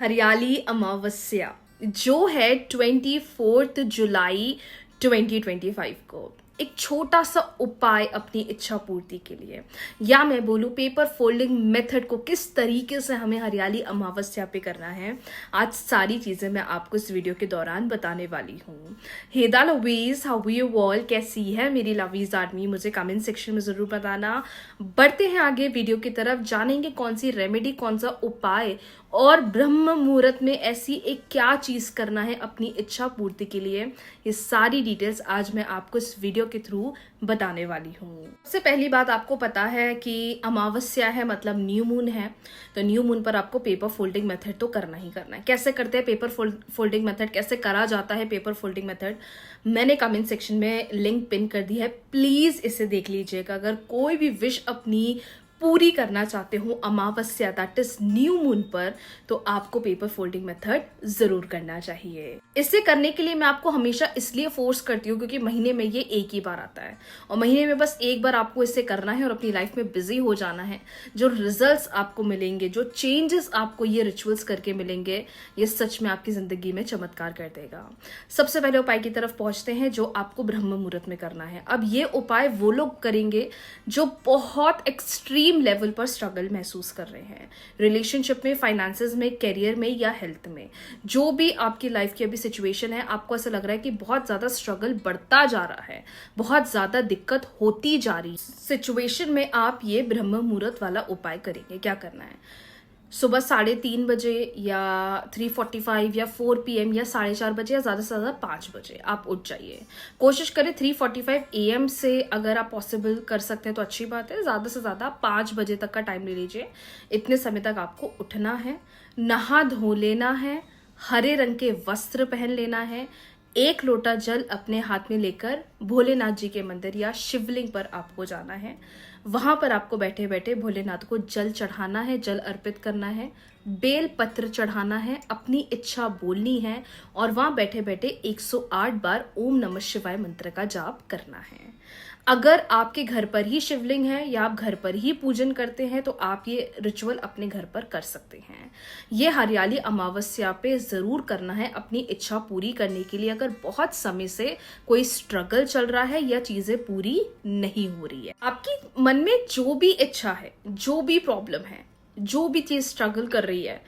हरियाली अमावस्या जो है 24 जुलाई 2025 को एक छोटा सा उपाय अपनी इच्छा पूर्ति के लिए, या मैं बोलूं पेपर फोल्डिंग मेथड को किस तरीके से हमें हरियाली अमावस्या पे करना है, आज सारी चीजें मैं आपको इस वीडियो के दौरान बताने वाली हूँ। हे the lovies, how you all, कैसी है मेरी लवीज आर्मी, मुझे कमेंट सेक्शन में जरूर बताना। बढ़ते हैं आगे वीडियो की तरफ, जानेंगे कौन सी रेमेडी, कौन सा उपाय और ब्रह्म मुहूर्त में ऐसी एक क्या चीज करना है अपनी इच्छा पूर्ति के लिए, ये सारी डिटेल्स आज मैं आपको इस वीडियो के थ्रू बताने वाली हूँ। सबसे पहली बात, आपको पता है कि अमावस्या है मतलब न्यू मून है, तो न्यू मून पर आपको पेपर फोल्डिंग मेथड तो करना ही करना है। कैसे करते हैं पेपर फोल्डिंग मेथड, कैसे करा जाता है पेपर फोल्डिंग मेथड, मैंने कमेंट सेक्शन में लिंक पिन कर दी है, प्लीज इसे देख लीजिएगा। अगर कोई भी विश अपनी पूरी करना चाहते हो अमावस्या दैट इज न्यू मून पर, तो आपको पेपर फोल्डिंग मेथड जरूर करना चाहिए। इसे करने के लिए मैं आपको हमेशा इसलिए फोर्स करती हूँ क्योंकि महीने में ये एक ही बार आता है और महीने में बस एक बार आपको इसे करना है और अपनी लाइफ में बिजी हो जाना है। जो रिजल्ट्स आपको मिलेंगे, जो चेंजेस आपको ये रिचुअल्स करके मिलेंगे, ये सच में आपकी जिंदगी में चमत्कार कर देगा। सबसे पहले उपाय की तरफ पहुंचते हैं जो आपको ब्रह्म मुहूर्त में करना है। अब ये उपाय वो लोग करेंगे जो बहुत एक्सट्रीम लेवल पर स्ट्रगल महसूस कर रहे हैं, रिलेशनशिप में, फाइनेंसेस में, करियर में या हेल्थ में। जो भी आपकी लाइफ की अभी सिचुएशन है, आपको ऐसा लग रहा है कि बहुत ज्यादा स्ट्रगल बढ़ता जा रहा है, बहुत ज्यादा दिक्कत होती जा रही सिचुएशन में, आप ये ब्रह्म मुहूर्त वाला उपाय करेंगे। क्या करना है, सुबह 3:30 बजे या 3:45 या 4 PM या 4:30 बजे या ज्यादा से ज्यादा 5 बजे आप उठ जाइए। कोशिश करें 3:45 AM से, अगर आप पॉसिबल कर सकते हैं तो अच्छी बात है, ज्यादा से ज्यादा 5 बजे तक का टाइम ले लीजिए। इतने समय तक आपको उठना है, नहा धो लेना है, हरे रंग के वस्त्र पहन लेना है, 1 लोटा जल अपने हाथ में लेकर भोलेनाथ जी के मंदिर या शिवलिंग पर आपको जाना है। वहां पर आपको बैठे बैठे भोलेनाथ को जल चढ़ाना है, जल अर्पित करना है, बेल पत्र चढ़ाना है, अपनी इच्छा बोलनी है और वहां बैठे बैठे 108 बार ओम नमः शिवाय मंत्र का जाप करना है। अगर आपके घर पर ही शिवलिंग है या आप घर पर ही पूजन करते हैं तो आप ये रिचुअल अपने घर पर कर सकते हैं। ये हरियाली अमावस्या पे जरूर करना है अपनी इच्छा पूरी करने के लिए, अगर बहुत समय से कोई स्ट्रगल चल रहा है या चीजें पूरी नहीं हो रही है। आपकी मन में जो भी इच्छा है, जो भी प्रॉब्लम है, जो भी चीज स्ट्रगल कर रही है,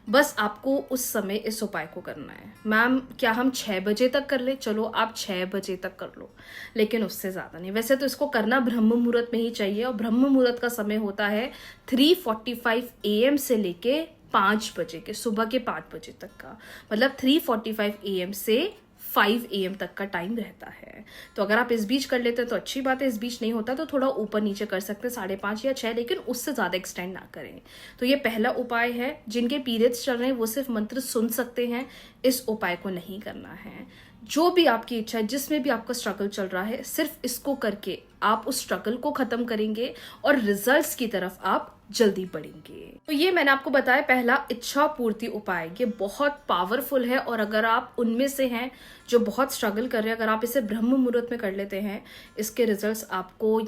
बस आपको उस समय इस उपाय को करना है। मैम क्या हम 6 बजे तक कर ले? चलो आप 6 बजे तक कर लो, लेकिन उससे ज्यादा नहीं। वैसे तो इसको करना ब्रह्म मुहूर्त में ही चाहिए और ब्रह्म मुहूर्त का समय होता है 3:45 AM से लेके 5 बजे के, सुबह के 5 बजे तक का, मतलब 3:45 AM से 5 AM तक का टाइम रहता है। तो अगर आप इस बीच कर लेते हैं तो अच्छी बात है, इस बीच नहीं होता तो थोड़ा ऊपर नीचे कर सकते हैं, 5:30 या 6, लेकिन उससे ज्यादा एक्सटेंड ना करें। तो ये पहला उपाय है। जिनके पीरियड्स चल रहे हैं वो सिर्फ मंत्र सुन सकते हैं, इस उपाय को नहीं करना है। जो भी आपकी इच्छा है, जिसमें भी आपका स्ट्रगल चल रहा है, सिर्फ इसको करके आप उस स्ट्रगल को खत्म करेंगे और रिजल्ट्स की तरफ आप जल्दी बढ़ेंगे। तो ये मैंने आपको बताया पहला इच्छा पूर्ति उपाय, ये बहुत पावरफुल है और अगर आप उनमें से हैं जो बहुत स्ट्रगल कर रहे हैं, अगर आप इसे ब्रह्म मुहूर्त में कर लेते हैं, इसके रिजल्ट्स आपको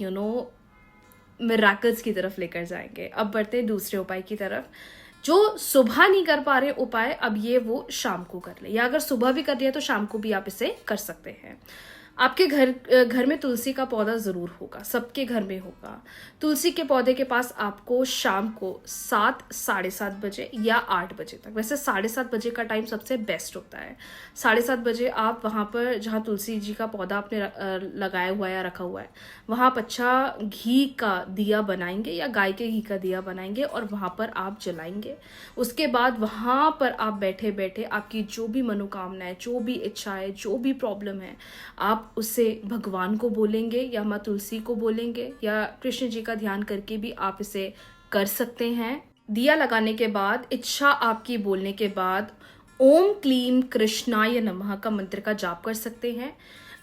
मिरेकल्स की तरफ लेकर जाएंगे। अब बढ़ते हैं दूसरे उपाय की तरफ। जो सुबह नहीं कर पा रहे उपाय, अब ये वो शाम को कर ले, या अगर सुबह भी कर लिया तो शाम को भी आप इसे कर सकते हैं। आपके घर में तुलसी का पौधा जरूर होगा, सबके घर में होगा। तुलसी के पौधे के पास आपको शाम को 7, 7:30 बजे या 8 बजे तक, वैसे 7:30 बजे का टाइम सबसे बेस्ट होता है। 7:30 बजे आप वहां पर जहां तुलसी जी का पौधा आपने लगाया हुआ है या रखा हुआ है, वहां आप अच्छा घी का दिया बनाएंगे या गाय के घी का दिया बनाएंगे और वहां पर आप जलाएंगे। उसके बाद वहां पर आप बैठे बैठे आपकी जो भी मनोकामना है, जो भी इच्छा है, जो भी प्रॉब्लम है, आप उससे भगवान को बोलेंगे या माँ तुलसी को बोलेंगे या कृष्ण जी का ध्यान करके भी आप इसे कर सकते हैं। दिया लगाने के बाद, इच्छा आपकी बोलने के बाद, ओम क्लीम कृष्णाय नमः का मंत्र का जाप कर सकते हैं।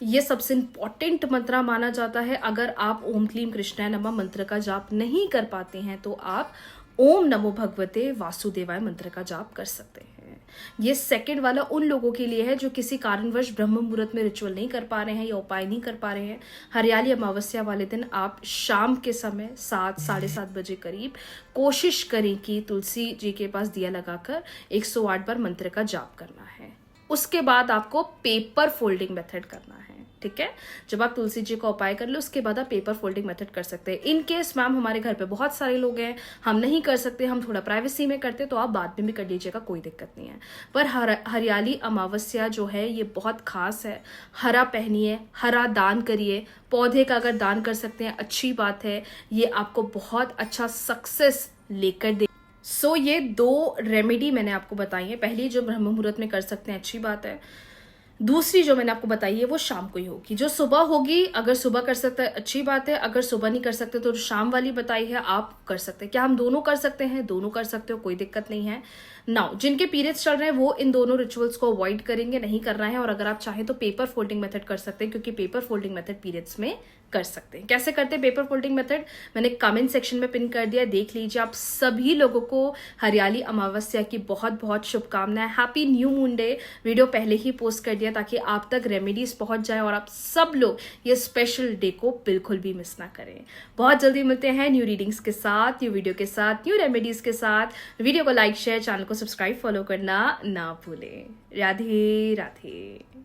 ये सबसे इंपॉर्टेंट मंत्र माना जाता है। अगर आप ओम क्लीम कृष्णाय नमः मंत्र का जाप नहीं कर पाते हैं तो आप ओम नमो भगवते वासुदेवाय मंत्र का जाप कर सकते हैं। ये सेकंड वाला उन लोगों के लिए है जो किसी कारणवश ब्रह्म मुहूर्त में रिचुअल नहीं कर पा रहे हैं या उपाय नहीं कर पा रहे हैं। हरियाली अमावस्या वाले दिन आप शाम के समय 7 साढ़े 7 बजे करीब कोशिश करें कि तुलसी जी के पास दिया लगाकर 108 बार मंत्र का जाप करना है। उसके बाद आपको पेपर फोल्डिंग मेथड करना है, ठीक है। जब आप तुलसी जी का उपाय कर लो उसके बाद आप पेपर फोल्डिंग मेथड कर सकते हैं। इन केस मैम हमारे घर पे बहुत सारे लोग हैं, हम नहीं कर सकते, हम थोड़ा प्राइवेसी में करते, तो आप बाद में भी कर लीजिएगा, कोई दिक्कत नहीं है। पर हरियाली अमावस्या जो है ये बहुत खास है। हरा पहनिए, हरा दान करिए, पौधे का अगर दान कर सकते हैं अच्छी बात है, ये आपको बहुत अच्छा सक्सेस लेकर दे। सो ये 2 रेमेडी मैंने आपको बताई है। पहली जो ब्रह्म मुहूर्त में कर सकते हैं अच्छी बात है, दूसरी जो मैंने आपको बताई है वो शाम को ही होगी। जो सुबह होगी, अगर सुबह कर सकते हैं अच्छी बात है, अगर सुबह नहीं कर सकते तो शाम वाली बताई है आप कर सकते हैं। क्या हम दोनों कर सकते हैं? दोनों कर सकते हो, कोई दिक्कत नहीं है। नाउ जिनके पीरियड्स चल रहे हैं वो इन दोनों रिचुअल्स को अवॉइड करेंगे, नहीं करना है। और अगर आप चाहें तो पेपर फोल्डिंग मेथड कर सकते हैं, क्योंकि पेपर फोल्डिंग मेथड पीरियड्स में कर सकते हैं। कैसे करते हैं पेपर फोल्डिंग मेथड, मैंने कमेंट सेक्शन में पिन कर दिया, देख लीजिए। आप सभी लोगों को हरियाली अमावस्या की बहुत बहुत शुभकामनाएं। Happy new moon day. Video पहले ही पोस्ट कर दिया ताकि आप तक रेमेडीज पहुंच जाए और आप सब लोग ये स्पेशल डे को बिल्कुल भी मिस ना करें। बहुत जल्दी मिलते हैं न्यू रीडिंग्स के साथ, न्यू वीडियो के साथ, न्यू रेमेडीज के साथ। वीडियो को लाइक शेयर, चैनल को सब्सक्राइब फॉलो करना ना भूलें। राधे राधे।